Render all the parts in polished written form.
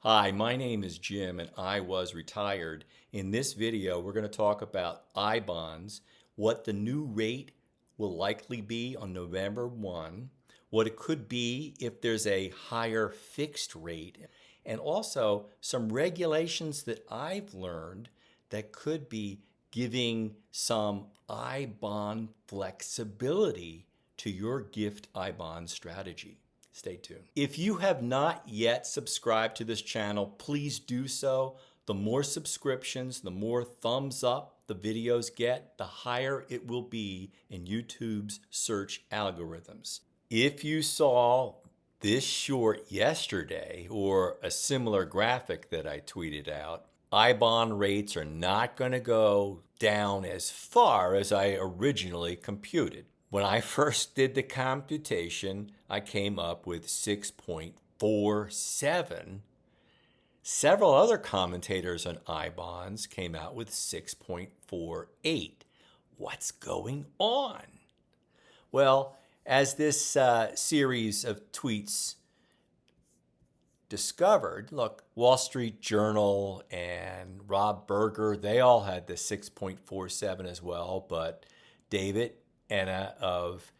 Hi, my name is Jim and I was retired. In this video, we're going to talk about I bonds, what the new rate will likely be on November 1, what it could be if there's a higher fixed rate, and also some regulations that I've learned that could be giving some I bond flexibility to your gift I bond strategy. Stay tuned. If you have not yet subscribed to this channel, please do so. The more subscriptions, the more thumbs up the videos get, the higher it will be in YouTube's search algorithms. If you saw this short yesterday or a similar graphic that I tweeted out, I bond rates are not going to go down as far as I originally computed. When I first did the computation, I came up with 6.47. Several other commentators on I bonds came out with 6.48. What's going on? Well, as this series of tweets discovered, look, Wall Street Journal and Rob Berger, they all had the 6.47 as well, but David Anna of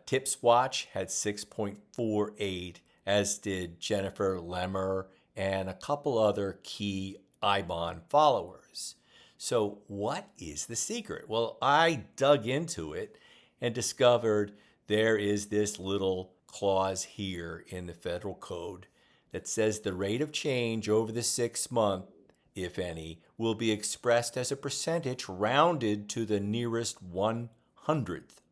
Tips Watch had 6.48, as did Jennifer Lemmer and a couple other key I bond followers. So what is the secret? Well, I dug into it and discovered there is this little clause here in the federal code that says the rate of change over the 6 month, if any, will be expressed as a percentage rounded to the nearest 1/100th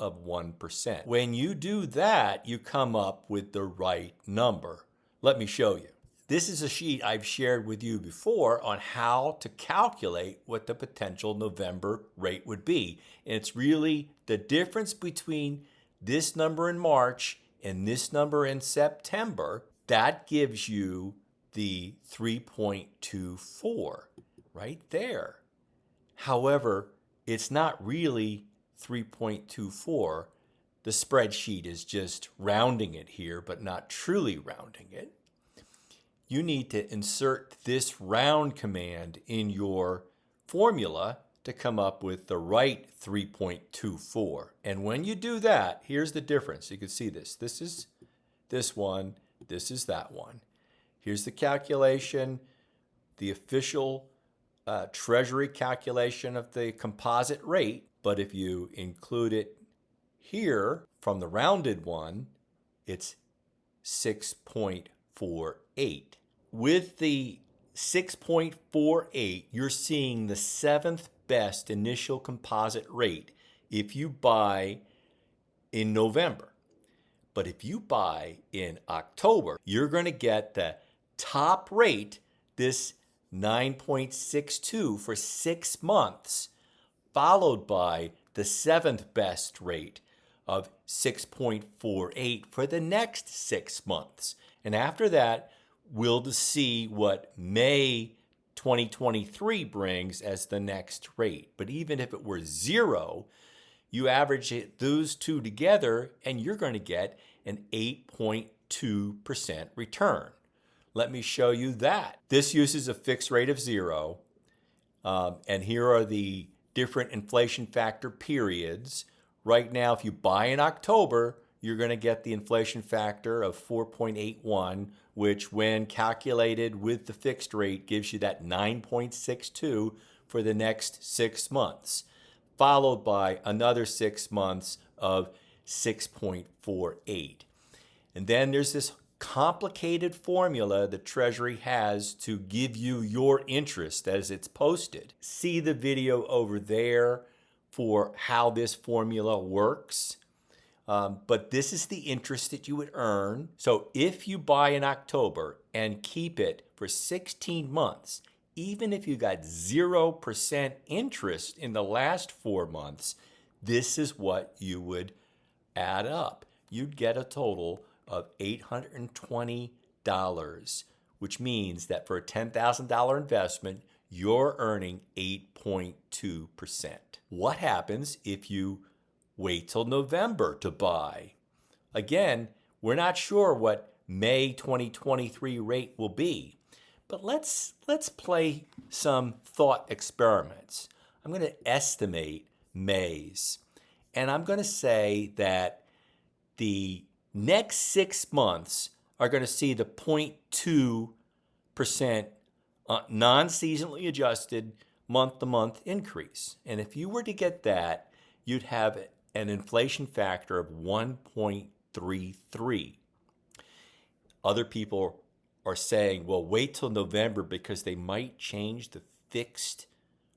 of 1%. When you do that, you come up with the right number. Let me show you. This is a sheet I've shared with you before on how to calculate what the potential November rate would be. And it's really the difference between this number in March and this number in September. That gives you the 3.24 right there. However, it's not really 3.24. The spreadsheet is just rounding it here, but not truly rounding it. You need to insert this round command in your formula to come up with the right 3.24. And when you do that, here's the difference. You can see this. This is this one. This is that one. Here's the calculation, the official Treasury calculation of the composite rate. But if you include it here from the rounded one, it's 6.48. With the 6.48, you're seeing the 7th best initial composite rate if you buy in November. But if you buy in October, you're going to get the top rate, this 9.62 for 6 months, followed by the 7th best rate of 6.48 for the next 6 months. And after that, we'll see what May 2023 brings as the next rate. But even if it were 0, you average those two together and you're going to get an 8.2% return. Let me show you that. This uses a fixed rate of 0. And here are the different inflation factor periods. Right now, if you buy in October, you're going to get the inflation factor of 4.81, which when calculated with the fixed rate gives you that 9.62 for the next 6 months, followed by another 6 months of 6.48. And then there's this complicated formula the Treasury has to give you your interest as it's posted. See the video over there for how this formula works. But this is the interest that you would earn. So if you buy in October and keep it for 16 months, even if you got 0% interest in the last 4 months, this is what you would add up. You'd get a total of $820, which means that for a $10,000 investment, you're earning 8.2%. What happens if you wait till November to buy? Again, we're not sure what May 2023 rate will be, But let's play some thought experiments. I'm going to estimate May's, and I'm going to say that the next 6 months are going to see the 0.2% non-seasonally adjusted month-to-month increase. And if you were to get that, you'd have an inflation factor of 1.33. Other people are saying, well, wait till November because they might change the fixed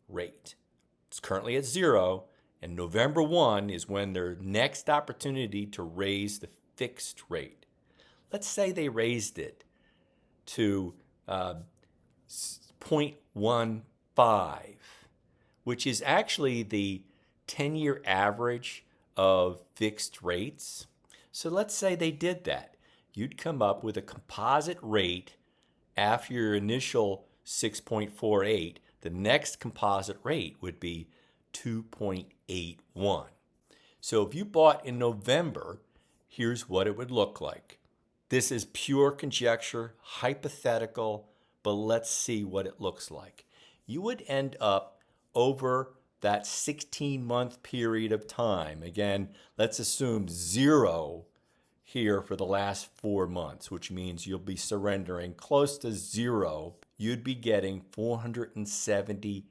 rate. It's currently at 0, and November 1 is when their next opportunity to raise the fixed rate. Let's say they raised it to 0.15, which is actually the 10-year average of fixed rates. So let's say they did that. You'd come up with a composite rate after your initial 6.48. The next composite rate would be 2.81. So if you bought in November, here's what it would look like. This is pure conjecture, hypothetical, but let's see what it looks like. You would end up over that 16-month period of time. Again, let's assume 0 here for the last 4 months, which means you'll be surrendering close to 0. You'd be getting $476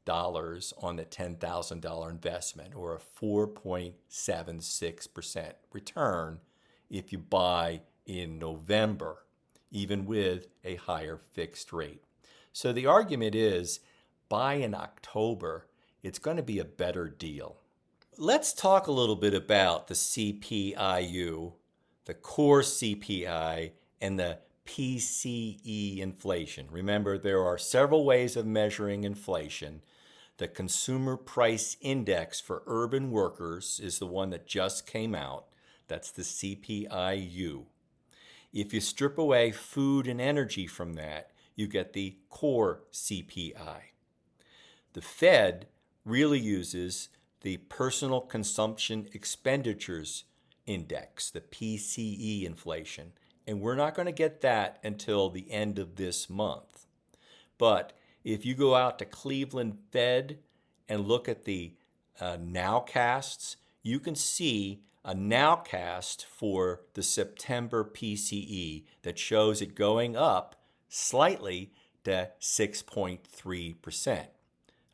on the $10,000 investment, or a 4.76% return if you buy in November, even with a higher fixed rate. So the argument is, buy in October, it's going to be a better deal. Let's talk a little bit about the CPI-U, the core CPI, and the PCE inflation. Remember, there are several ways of measuring inflation. The Consumer Price Index for urban workers is the one that just came out. That's the CPI-U. If you strip away food and energy from that, you get the core CPI. The Fed really uses the Personal Consumption Expenditures Index, the PCE inflation, and we're not going to get that until the end of this month. But if you go out to Cleveland Fed and look at the nowcasts, you can see a nowcast for the September PCE that shows it going up slightly to 6.3%.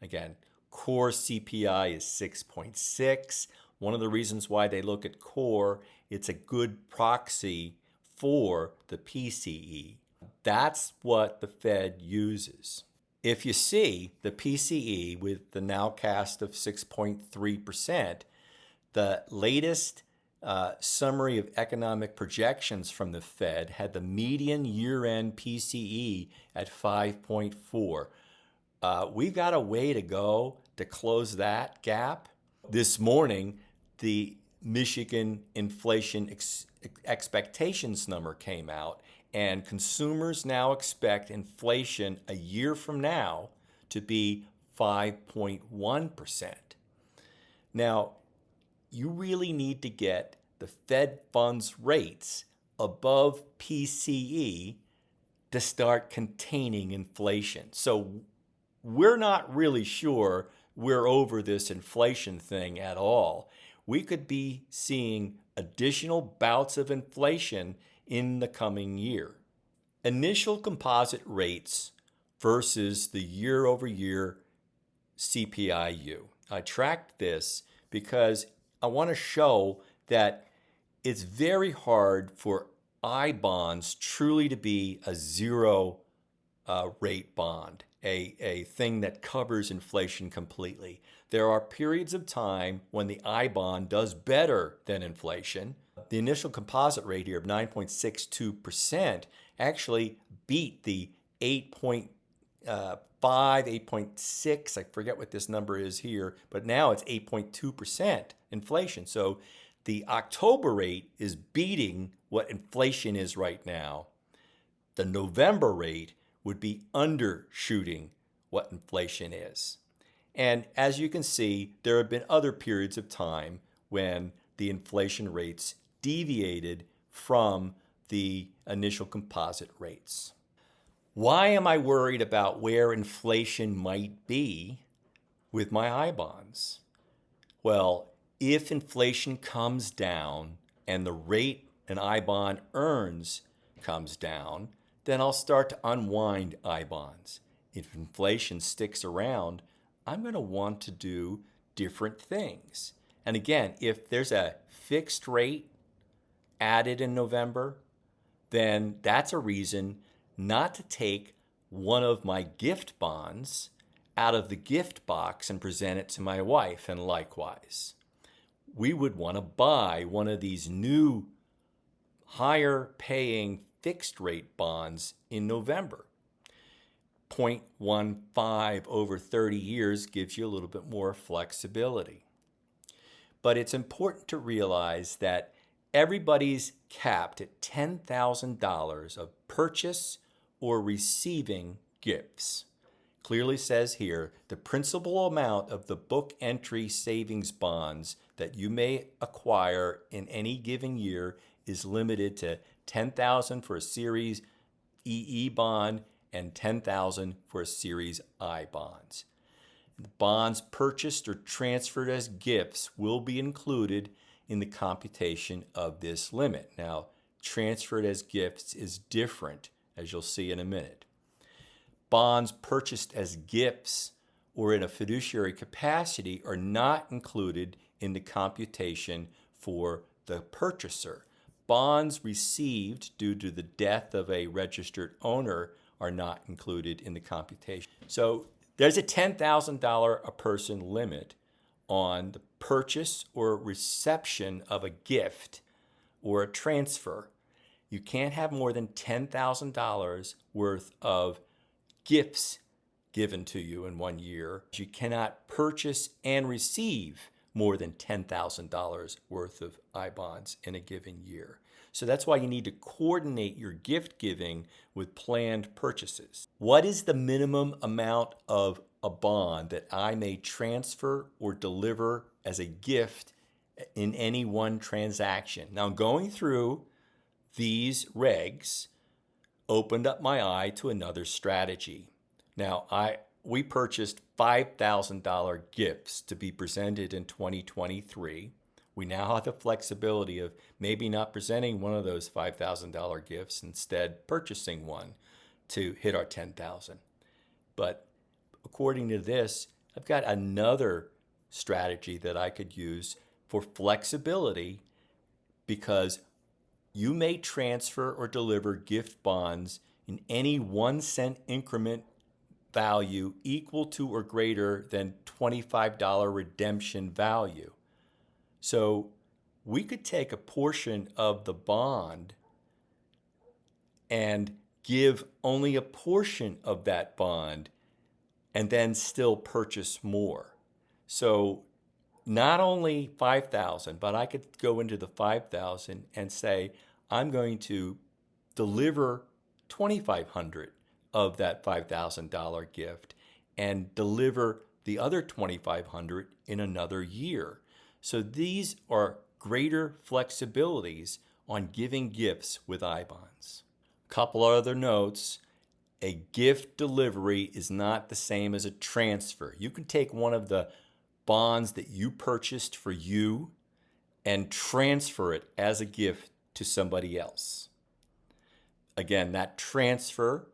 Again, core CPI is 6.6. One of the reasons why they look at core, it's a good proxy for the PCE. That's what the Fed uses. If you see the PCE with the nowcast of 6.3%, the latest summary of economic projections from the Fed had the median year-end PCE at 5.4. We've got a way to go to close that gap. This morning, the Michigan inflation expectations number came out, and consumers now expect inflation a year from now to be 5.1%. Now, you really need to get the Fed funds rates above PCE to start containing inflation. So we're not really sure we're over this inflation thing at all. We could be seeing additional bouts of inflation in the coming year. Initial composite rates versus the year-over-year CPI-U. I tracked this because I want to show that it's very hard for I bonds truly to be a zero rate bond, a thing that covers inflation completely. There are periods of time when the I bond does better than inflation. The initial composite rate here of 9.62% actually beat the 8.5, 8.6, I forget what this number is here, but now it's 8.2% inflation. So the October rate is beating what inflation is right now. The November rate would be undershooting what inflation is. And as you can see, there have been other periods of time when the inflation rates deviated from the initial composite rates. Why am I worried about where inflation might be with my I bonds? Well, if inflation comes down and the rate an I bond earns comes down, then I'll start to unwind I bonds. If inflation sticks around, I'm going to want to do different things. And again, if there's a fixed rate added in November, then that's a reason not to take one of my gift bonds out of the gift box and present it to my wife, and likewise. We would want to buy one of these new higher paying fixed rate bonds in November. 0.15 over 30 years gives you a little bit more flexibility. But it's important to realize that everybody's capped at $10,000 of purchase or receiving gifts. Clearly says here, the principal amount of the book entry savings bonds that you may acquire in any given year is limited to $10,000 for a Series EE bond and $10,000 for a Series I bonds. The bonds purchased or transferred as gifts will be included in the computation of this limit. Now, transferred as gifts is different, as you'll see in a minute. Bonds purchased as gifts or in a fiduciary capacity are not included in the computation for the purchaser. Bonds received due to the death of a registered owner are not included in the computation. So there's a $10,000 a person limit on the purchase or reception of a gift or a transfer. You can't have more than $10,000 worth of gifts given to you in 1 year. You cannot purchase and receive more than $10,000 worth of I bonds in a given year. So that's why you need to coordinate your gift giving with planned purchases. What is the minimum amount of a bond that I may transfer or deliver as a gift in any one transaction? Now, going through these regs opened up my eye to another strategy. Now, we purchased $5,000 gifts to be presented in 2023. We now have the flexibility of maybe not presenting one of those $5,000 gifts, instead purchasing one to hit our $10,000. But according to this, I've got another strategy that I could use for flexibility, because you may transfer or deliver gift bonds in any 1 cent increment value equal to or greater than $25 redemption value. So we could take a portion of the bond and give only a portion of that bond and then still purchase more. So not only 5,000, but I could go into the 5,000 and say, I'm going to deliver 2,500 of that $5,000 gift and deliver the other 2,500 in another year. So these are greater flexibilities on giving gifts with I bonds. A couple other notes. A gift delivery is not the same as a transfer. You can take one of the bonds that you purchased for you and transfer it as a gift to somebody else. Again, that transfer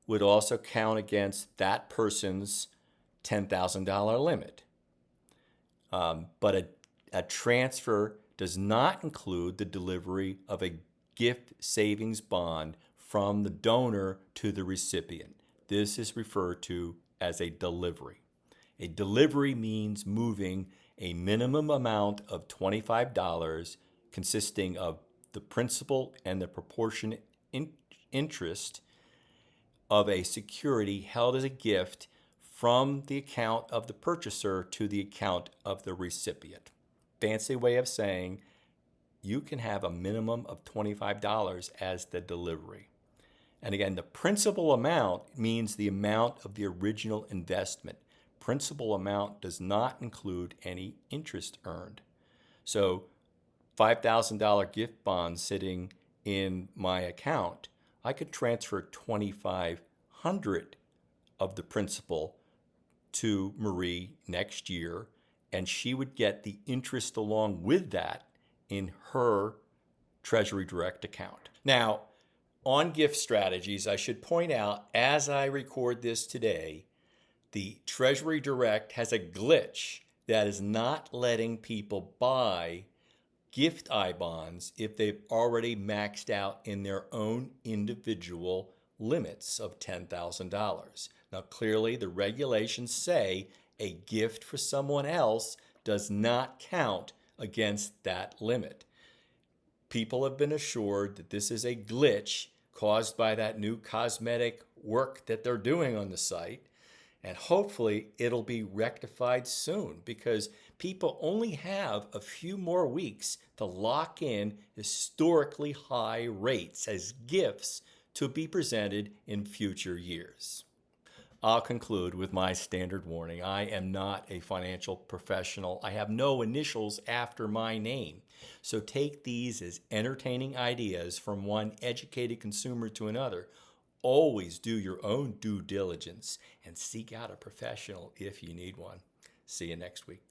would also count against that person's $10,000 limit. But a transfer does not include the delivery of a gift savings bond from the donor to the recipient. This is referred to as a delivery. A delivery means moving a minimum amount of $25 consisting of the principal and the proportionate interest of a security held as a gift from the account of the purchaser to the account of the recipient. Fancy way of saying you can have a minimum of $25 as the delivery. And again, the principal amount means the amount of the original investment. Principal amount does not include any interest earned. So $5,000 gift bond sitting in my account, I could transfer 25 100 of the principal to Marie next year, and she would get the interest along with that in her Treasury Direct account. Now, on gift strategies, I should point out, as I record this today, the Treasury Direct has a glitch that is not letting people buy gift I-bonds if they've already maxed out in their own individual limits of $10,000. Now, clearly, the regulations say a gift for someone else does not count against that limit. People have been assured that this is a glitch caused by that new cosmetic work that they're doing on the site. And hopefully it'll be rectified soon, because people only have a few more weeks to lock in historically high rates as gifts to be presented in future years. I'll conclude with my standard warning. I am not a financial professional. I have no initials after my name. So take these as entertaining ideas from one educated consumer to another. Always do your own due diligence and seek out a professional if you need one. See you next week.